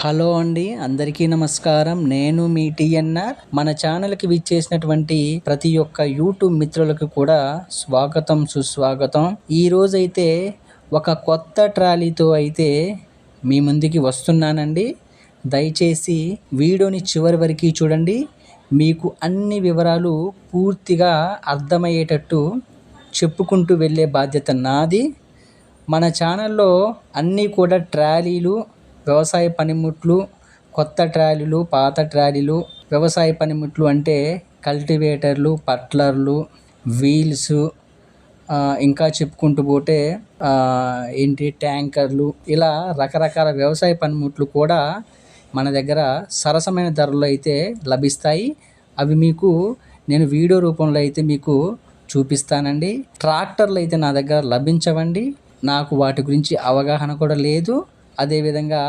Hello అండి, అందరికీ నమస్కారం. నేను మీ టిఎన్ఆర్. మన ఛానల్కి విచ్చేసినటువంటి ప్రతి ఒక్క యూట్యూబ్ మిత్రులకు కూడా స్వాగతం, సుస్వాగతం. ఈ రోజైతే ఒక కొత్త ట్రాలీతో అయితే మీ ముందుకి వస్తున్నానండి. దయచేసి వీడియోని చివరి వరకు చూడండి. మీకు అన్ని వివరాలు పూర్తిగా అర్థమయ్యేటట్టు చెప్పుకుంటూ వెళ్ళే బాధ్యత నాది. మన ఛానల్లో అన్నీ కూడా ట్రాలీలు, వ్యవసాయ పనిముట్లు, కొత్త ట్రాలీలు, పాత ట్రాలీలు, వ్యవసాయ పనిముట్లు అంటే కల్టివేటర్లు, పట్లర్లు, వీల్స్, ఇంకా చెప్పుకుంటూ పోతే ట్యాంకర్లు, ఇలా రకరకాల వ్యవసాయ పనిముట్లు కూడా మన దగ్గర సరసమైన ధరల్లో అయితే లభిస్తాయి. అవి మీకు నేను వీడియో రూపంలో అయితే మీకు చూపిస్తానండి. ట్రాక్టర్లు అయితే నా దగ్గర లభించవండి. నాకు వాటి గురించి అవగాహన కూడా లేదు. అదేవిధంగా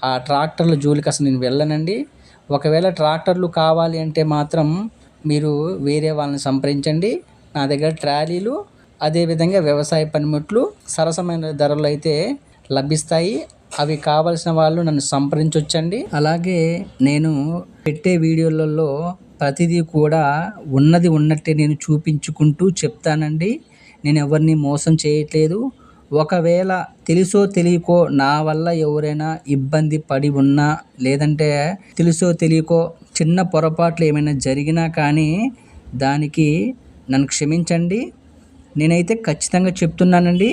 ఆ ట్రాక్టర్ల జోలికి అసలు నేను వెళ్ళనండి. ఒకవేళ ట్రాక్టర్లు కావాలి అంటే మాత్రం మీరు వేరే వాళ్ళని సంప్రదించండి. నా దగ్గర ట్రాలీలు, అదేవిధంగా వ్యవసాయ పనిముట్లు సరసమైన ధరలు అయితే లభిస్తాయి. అవి కావలసిన వాళ్ళు నన్ను సంప్రదించవచ్చండి. అలాగే నేను పెట్టే వీడియోలలో ప్రతిదీ కూడా ఉన్నది ఉన్నట్టే నేను చూపించుకుంటూ చెప్తానండి. నేను ఎవరిని మోసం చేయట్లేదు. ఒకవేళ తెలుసో తెలియకో నా వల్ల ఎవరైనా ఇబ్బంది పడి ఉన్నా, లేదంటే తెలుసో తెలియకో చిన్న పొరపాట్లు ఏమైనా జరిగినా కానీ దానికి నన్ను క్షమించండి. నేనైతే ఖచ్చితంగా చెప్తున్నానండి.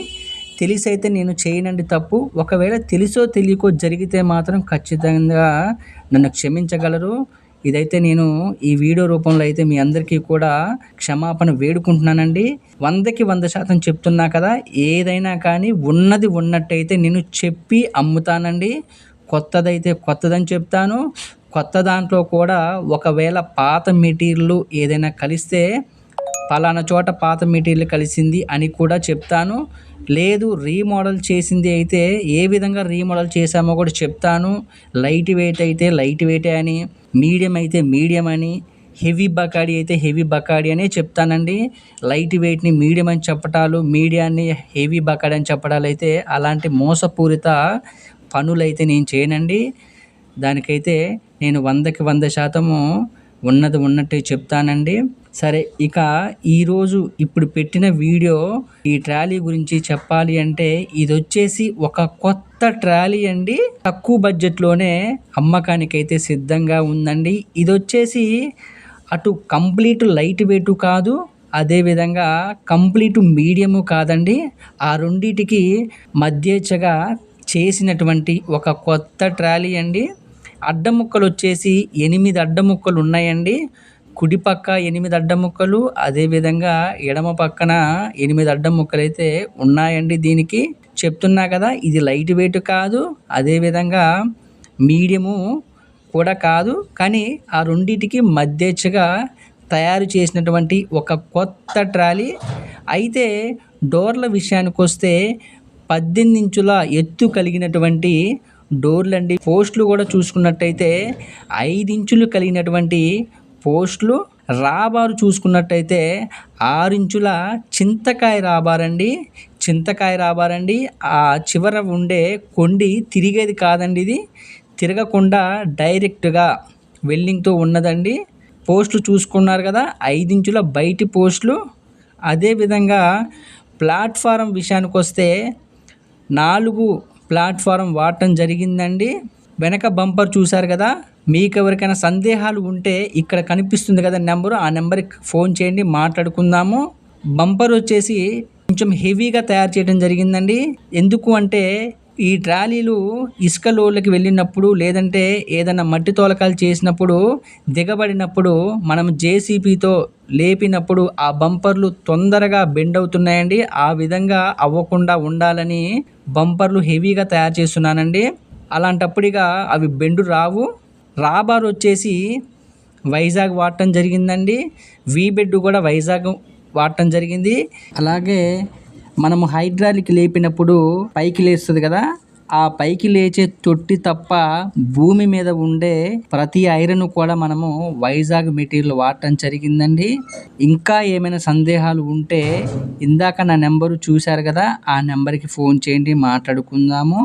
తెలిసైతే నేను చేయనండి తప్పు. ఒకవేళ తెలుసో తెలియకో జరిగితే మాత్రం ఖచ్చితంగా నన్ను క్షమించగలరు. ఇదైతే నేను ఈ వీడియో రూపంలో అయితే మీ అందరికీ కూడా క్షమాపణ వేడుకుంటున్నానండి. 100% చెప్తున్నా కదా, ఏదైనా కానీ ఉన్నది ఉన్నట్టయితే నేను చెప్పి అమ్ముతానండి. కొత్తదైతే కొత్తదని చెప్తాను. కొత్త దాంట్లో కూడా ఒకవేళ పాత మెటీరియల్ ఏదైనా కలిస్తే పలానా చోట పాత మెటీరియల్ కలిసింది అని కూడా చెప్తాను. లేదు, రీమోడల్ చేసింది అయితే ఏ విధంగా రీమోడల్ చేసామో కూడా చెప్తాను. లైట్ వెయిట్ అయితే లైట్ వెయిటే అని, మీడియం అయితే మీడియం అని, హెవీ బకాడి అయితే హెవీ బకాడి అనే చెప్తానండి. లైట్ వెయిట్ని మీడియం అని చెప్పటాలు, మీడియాన్ని హెవీ బకాడి అని చెప్పడాలు అయితే అలాంటి మోసపూరిత పనులైతే నేను చేయనండి. దానికైతే నేను 100% ఉన్నది ఉన్నట్టే చెప్తానండి. సరే, ఇక ఈరోజు ఇప్పుడు పెట్టిన వీడియో ఈ ట్రాలీ గురించి చెప్పాలి అంటే ఇది వచ్చేసి ఒక కొత్త ట్రాలీ అండి. తక్కువ బడ్జెట్లోనే అమ్మకానికైతే సిద్ధంగా ఉందండి. ఇది వచ్చేసి అటు కంప్లీట్ లైట్ వెయిట్ కాదు, అదేవిధంగా కంప్లీట్ మీడియము కాదండి. ఆ రెండిటికి మధ్యచగా చేసినటువంటి ఒక కొత్త ట్రాలీ అండి. అడ్డముక్కలు వచ్చేసి 8 అడ్డముక్కలు ఉన్నాయండి. కుడి పక్క 8 అడ్డముక్కలు, అదేవిధంగా ఎడమ పక్కన 8 అడ్డముక్కలు అయితే ఉన్నాయండి. దీనికి చెప్తున్నా కదా, ఇది లైట్ వెయిట్ కాదు, అదేవిధంగా మీడియము కూడా కాదు, కానీ ఆ రెండింటికి మధ్యచగా తయారు చేసినటువంటి ఒక కొత్త ట్రాలీ. అయితే డోర్ల విషయానికి వస్తే 18 ఇంచుల ఎత్తు కలిగినటువంటి డోర్లండి. పోస్టులు కూడా చూసుకున్నట్టయితే 5 ఇంచులు కలిగినటువంటి పోస్టులు. రాబారు చూసుకున్నట్టయితే 6 ఇంచుల చింతకాయ రాబారండి. చింతకాయ రాబారండి. ఆ చివర ఉండే కొండి తిరిగేది కాదండి, ఇది తిరగకుండా డైరెక్ట్గా వెల్డింగ్తో ఉన్నదండి. పోస్టులు చూసుకున్నారు కదా, 5 ఇంచుల బయటి పోస్టులు. అదేవిధంగా ప్లాట్ఫారం విషయానికి వస్తే 4 ప్లాట్ఫారం వాడటం జరిగిందండి. వెనక బంపర్ చూశారు కదా. మీకు ఎవరికైనా సందేహాలు ఉంటే ఇక్కడ కనిపిస్తుంది కదా నెంబరు, ఆ నెంబర్కి ఫోన్ చేయండి, మాట్లాడుకుందాము. బంపర్ వచ్చేసి కొంచెం హెవీగా తయారు చేయడం జరిగిందండి. ఎందుకు అంటే ఈ ట్రాలీలు ఇసుక లోడ్లకి వెళ్ళినప్పుడు, లేదంటే ఏదైనా మట్టి తోలకాలు చేసినప్పుడు, దిగబడినప్పుడు మనం జేసీబీతో లేపినప్పుడు ఆ బంపర్లు తొందరగా బెండ్ అవుతున్నాయండి. ఆ విధంగా అవ్వకుండా ఉండాలని బంపర్లు హెవీగా తయారు చేస్తున్నానండి. అలాంటప్పుడుగా అవి బెండు రావు. రాబార్ వచ్చేసి వైజాగ్ వాడటం జరిగిందండి. వీబెడ్ కూడా వైజాగ్ వాడటం జరిగింది. అలాగే మనము హైడ్రాలిక్ లేపినప్పుడు పైకి లేస్తుంది కదా, ఆ పైకి లేచే తొట్టి తప్ప భూమి మీద ఉండే ప్రతి ఐరన్ కూడా మనము వైజాగ్ మెటీరియల్ వాడటం జరిగిందండి. ఇంకా ఏమైనా సందేహాలు ఉంటే ఇందాక నా నెంబరు చూశారు కదా, ఆ నెంబర్కి ఫోన్ చేయండి, మాట్లాడుకుందాము.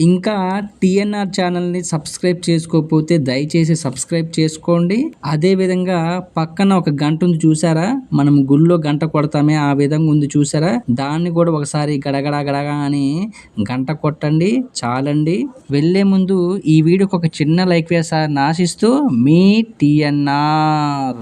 ఇంకా టీఎన్ఆర్ ఛానల్ని సబ్స్క్రైబ్ చేసుకోకపోతే దయచేసి సబ్స్క్రైబ్ చేసుకోండి. అదేవిధంగా పక్కన ఒక గంట ఉంది చూసారా, మనం గుళ్ళో గంట కొడతామే ఆ విధంగా ఉంది చూసారా, దాన్ని కూడా ఒకసారి గడగడ గడగ అని గంట కొట్టండి చాలండి. వెళ్ళే ముందు ఈ వీడియోకి ఒక చిన్న లైక్ వేసారని ఆశిస్తూ మీ టీఎన్ఆర్.